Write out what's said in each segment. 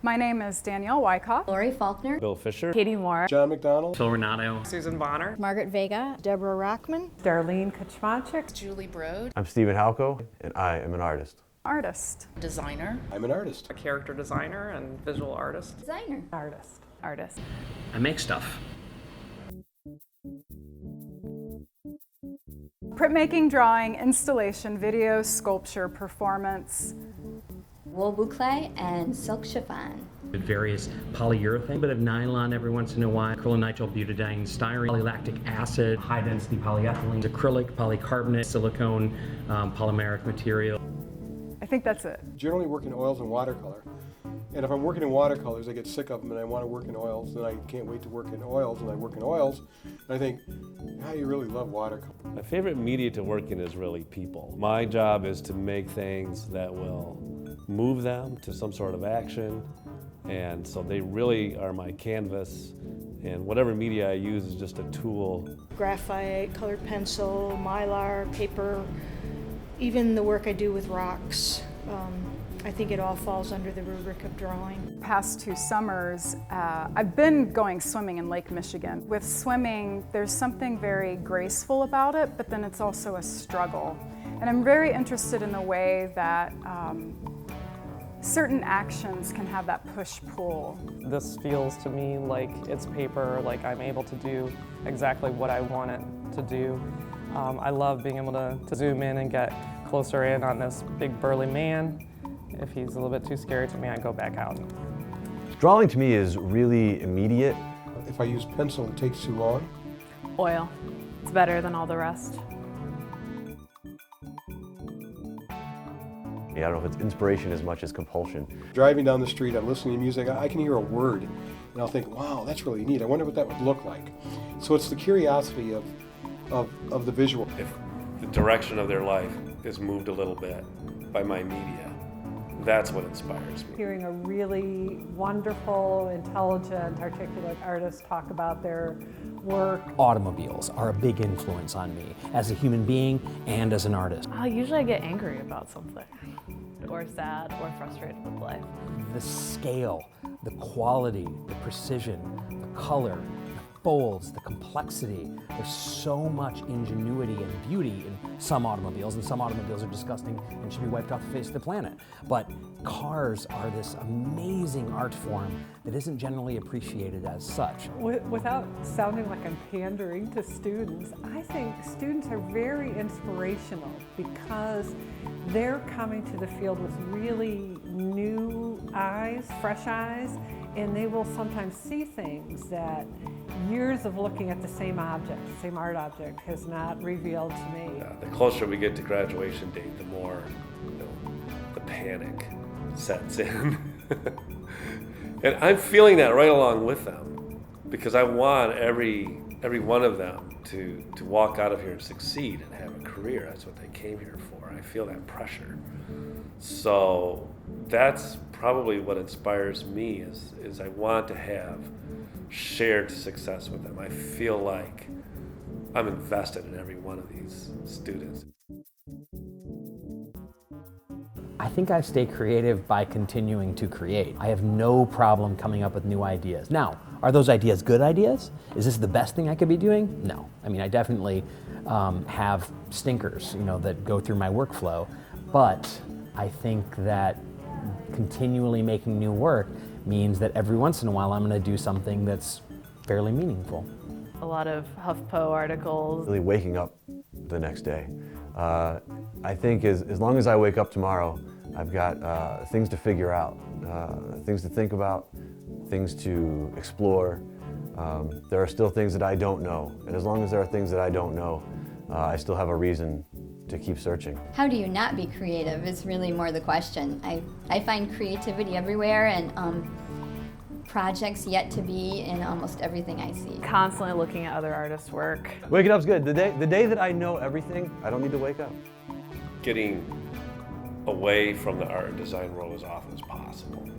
My name is Danielle Wyckoff. Lori Faulkner. Bill Fisher. Katie Moore. John McDonald. Phil Renato. Susan Bonner. Margaret Vega. Deborah Rockman. Darlene Kaczmarczyk. Julie Brode. I'm Stephen Halko, and I am an artist. Artist. Designer. I'm an artist. A character designer and visual artist. Designer. Artist. Artist. I make stuff. Printmaking, drawing, installation, video, sculpture, performance. Wool boucle and silk chiffon. Various polyurethane, bit of nylon every once in a while, acrylonitrile butadiene, styrene, polylactic acid, high density polyethylene, acrylic, polycarbonate, silicone, polymeric material. I think that's it. Generally work in oils and watercolor. And if I'm working in watercolors, I get sick of them and I want to work in oils, and I can't wait to work in oils, and I work in oils. And I think, you really love watercolor. My favorite media to work in is really people. My job is to make things that will move them to some sort of action, and so they really are my canvas, and whatever media I use is just a tool. Graphite, colored pencil, mylar, paper, even the work I do with rocks. I think it all falls under the rubric of drawing. Past 2 summers, I've been going swimming in Lake Michigan. With swimming, there's something very graceful about it, but then it's also a struggle. And I'm very interested in the way that certain actions can have that push-pull. This feels to me like it's paper, like I'm able to do exactly what I want it to do. I love being able to zoom in and get closer in on this big burly man. If he's a little bit too scary to me, I go back out. Drawing to me is really immediate. If I use pencil, it takes too long. Oil. It's better than all the rest. I don't know if it's inspiration as much as compulsion. Driving down the street, I'm listening to music, I can hear a word, and I'll think, wow, that's really neat. I wonder what that would look like. So it's the curiosity of the visual. If the direction of their life is moved a little bit by my media, that's what inspires me. Hearing a really wonderful, intelligent, articulate artist talk about their work. Automobiles are a big influence on me as a human being and as an artist. Usually I get angry about something, or sad, or frustrated with life. The scale, the quality, the precision, the color, the folds, the complexity. There's so much ingenuity and beauty in some automobiles, and some automobiles are disgusting and should be wiped off the face of the planet. But cars are this amazing art form that isn't generally appreciated as such. Without sounding like I'm pandering to students, I think students are very inspirational because they're coming to the field with really new eyes, fresh eyes, and they will sometimes see things that years of looking at the same object, the same art object, has not revealed to me. The closer we get to graduation date, the more the panic sets in. And I'm feeling that right along with them, because I want every one of them to walk out of here and succeed and have a career. That's what they came here for. I feel that pressure. So that's probably what inspires me is I want to have shared success with them. I feel like I'm invested in every one of these students. I think I stay creative by continuing to create. I have no problem coming up with new ideas. Now, are those ideas good ideas? Is this the best thing I could be doing? No. I mean, I definitely have stinkers, that go through my workflow, but I think that continually making new work means that every once in a while I'm going to do something that's fairly meaningful. A lot of HuffPo articles. Really waking up the next day. I think as long as I wake up tomorrow, I've got things to figure out, things to think about, things to explore. There are still things that I don't know, and as long as there are things that I don't know, I still have a reason to keep searching. How do you not be creative is really more the question. I find creativity everywhere, and projects yet to be in almost everything I see. Constantly looking at other artists' work. Waking up's good. The day that I know everything, I don't need to wake up. Getting away from the art and design world as often as possible.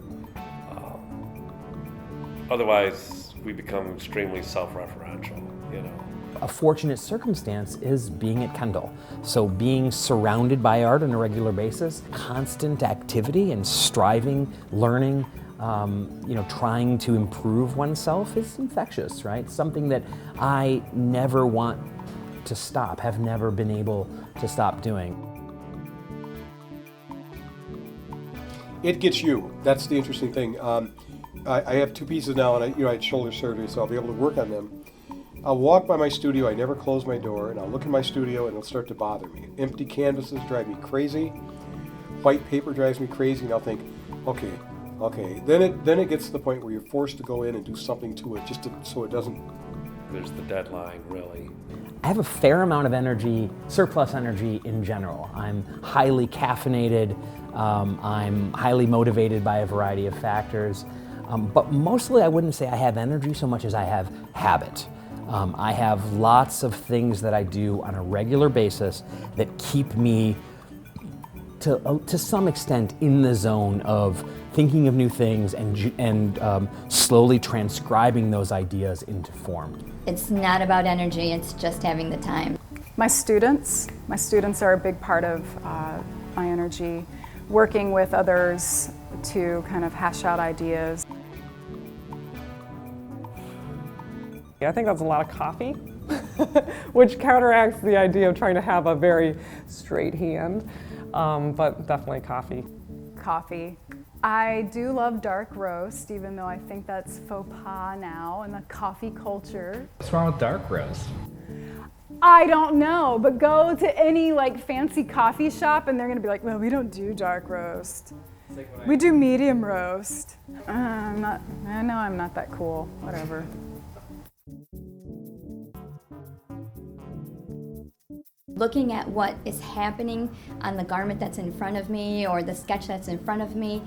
Otherwise, we become extremely self-referential, A fortunate circumstance is being at Kendall. So being surrounded by art on a regular basis, constant activity and striving, learning, trying to improve oneself is infectious, right? Something that I never want to stop, have never been able to stop doing. It gets you. That's the interesting thing. I have 2 pieces now, and I had shoulder surgery, so I'll be able to work on them. I'll walk by my studio, I never close my door, and I'll look in my studio and it'll start to bother me. Empty canvases drive me crazy. White paper drives me crazy, and I'll think, okay. Then it gets to the point where you're forced to go in and do something to it so it doesn't. There's the deadline, really. I have a fair amount of energy, surplus energy in general. I'm highly caffeinated, I'm highly motivated by a variety of factors, but mostly I wouldn't say I have energy so much as I have habit. I have lots of things that I do on a regular basis that keep me to some extent in the zone of thinking of new things and slowly transcribing those ideas into form. It's not about energy, it's just having the time. My students are a big part of my energy, working with others to kind of hash out ideas. I think that's a lot of coffee, which counteracts the idea of trying to have a very straight hand, but definitely coffee. Coffee. I do love dark roast, even though I think that's faux pas now in the coffee culture. What's wrong with dark roast? I don't know, but go to any fancy coffee shop and they're gonna be like, well, we don't do dark roast. We do medium roast. I know I'm not that cool, whatever. Looking at what is happening on the garment that's in front of me or the sketch that's in front of me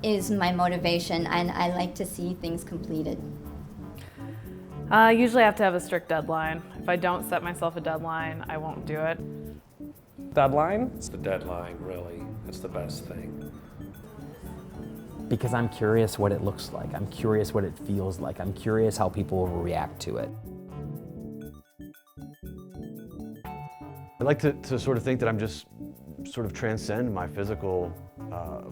is my motivation, and I like to see things completed. Usually I have to have a strict deadline. If I don't set myself a deadline, I won't do it. Deadline? It's the deadline, really. It's the best thing. Because I'm curious what it looks like. I'm curious what it feels like. I'm curious how people will react to it. I like to sort of think that I'm just sort of transcend my physical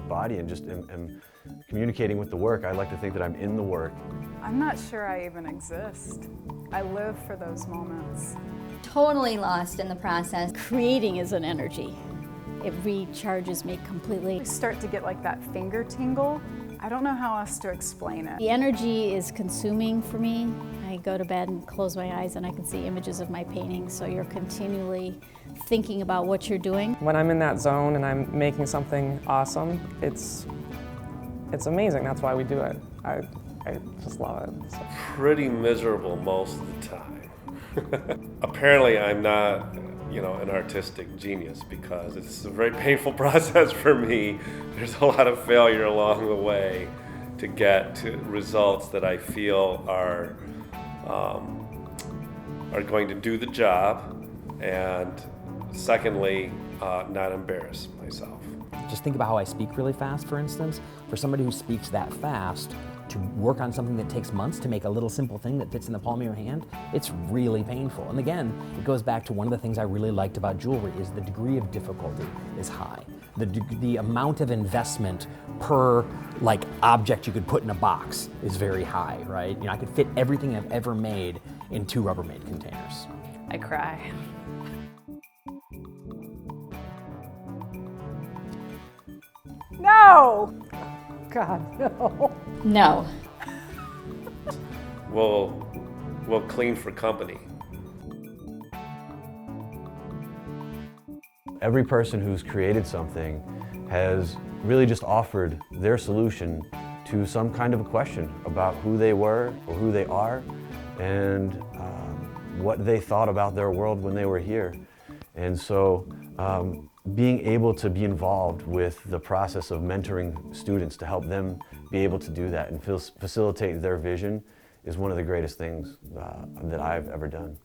body and just am communicating with the work. I like to think that I'm in the work. I'm not sure I even exist. I live for those moments. Totally lost in the process. Creating is an energy. It recharges me completely. I start to get that finger tingle. I don't know how else to explain it. The energy is consuming for me. I go to bed and close my eyes and I can see images of my paintings, so you're continually thinking about what you're doing. When I'm in that zone and I'm making something awesome, it's amazing. That's why we do it. I just love it. So. Pretty miserable most of the time. Apparently I'm not, an artistic genius because it's a very painful process for me. There's a lot of failure along the way to get to results that I feel are going to do the job, and secondly, not embarrass myself. Just think about how I speak really fast, for instance. For somebody who speaks that fast, to work on something that takes months to make a little simple thing that fits in the palm of your hand, it's really painful. And again, it goes back to one of the things I really liked about jewelry is the degree of difficulty is high. The amount of investment per object you could put in a box is very high, right? I could fit everything I've ever made in 2 Rubbermaid containers. I cry. No! God, no. No. We'll clean for company. Every person who's created something has really just offered their solution to some kind of a question about who they were or who they are and what they thought about their world when they were here. And so being able to be involved with the process of mentoring students to help them be able to do that and facilitate their vision is one of the greatest things that I've ever done.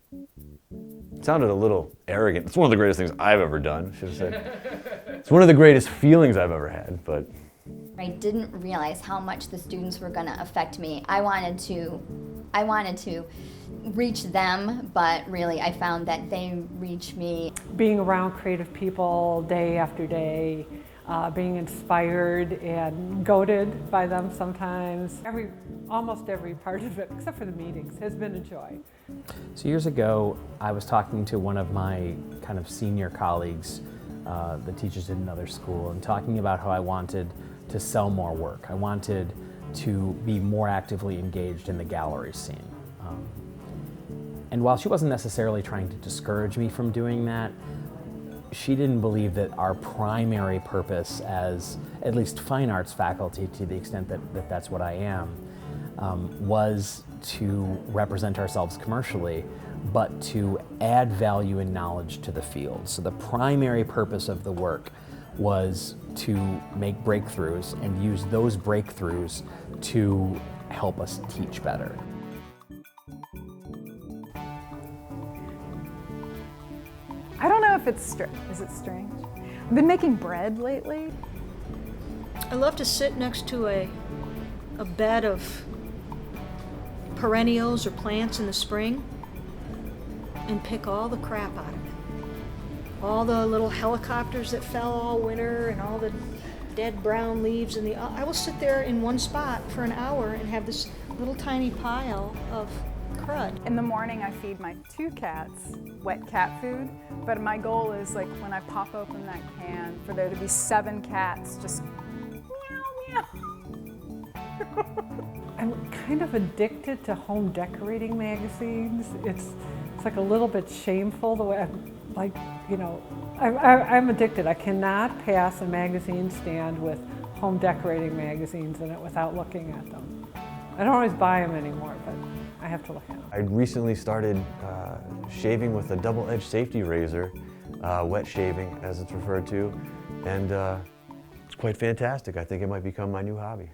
It sounded a little arrogant. It's one of the greatest things I've ever done, I should have said. It's one of the greatest feelings I've ever had, but. I didn't realize how much the students were going to affect me. I wanted to reach them, but really I found that they reach me. Being around creative people day after day, being inspired and goaded by them sometimes. Almost every part of it, except for the meetings, has been a joy. So years ago, I was talking to one of my kind of senior colleagues that teaches at another school, and talking about how I wanted to sell more work. I wanted to be more actively engaged in the gallery scene. And while she wasn't necessarily trying to discourage me from doing that, she didn't believe that our primary purpose as at least fine arts faculty, to the extent that that's what I am, was to represent ourselves commercially, but to add value and knowledge to the field. So the primary purpose of the work was to make breakthroughs and use those breakthroughs to help us teach better. I don't know if it's is it strange? I've been making bread lately. I love to sit next to a bed of perennials or plants in the spring and pick all the crap out of it. All the little helicopters that fell all winter and all the dead brown leaves and I will sit there in one spot for an hour and have this little tiny pile of crud. In the morning I feed my 2 cats wet cat food, but my goal is like when I pop open that can for there to be 7 cats just meow meow. I'm kind of addicted to home decorating magazines. It's like a little bit shameful the way I'm addicted. I cannot pass a magazine stand with home decorating magazines in it without looking at them. I don't always buy them anymore, but I have to look at them. I recently started shaving with a double-edged safety razor, wet shaving as it's referred to, and it's quite fantastic. I think it might become my new hobby.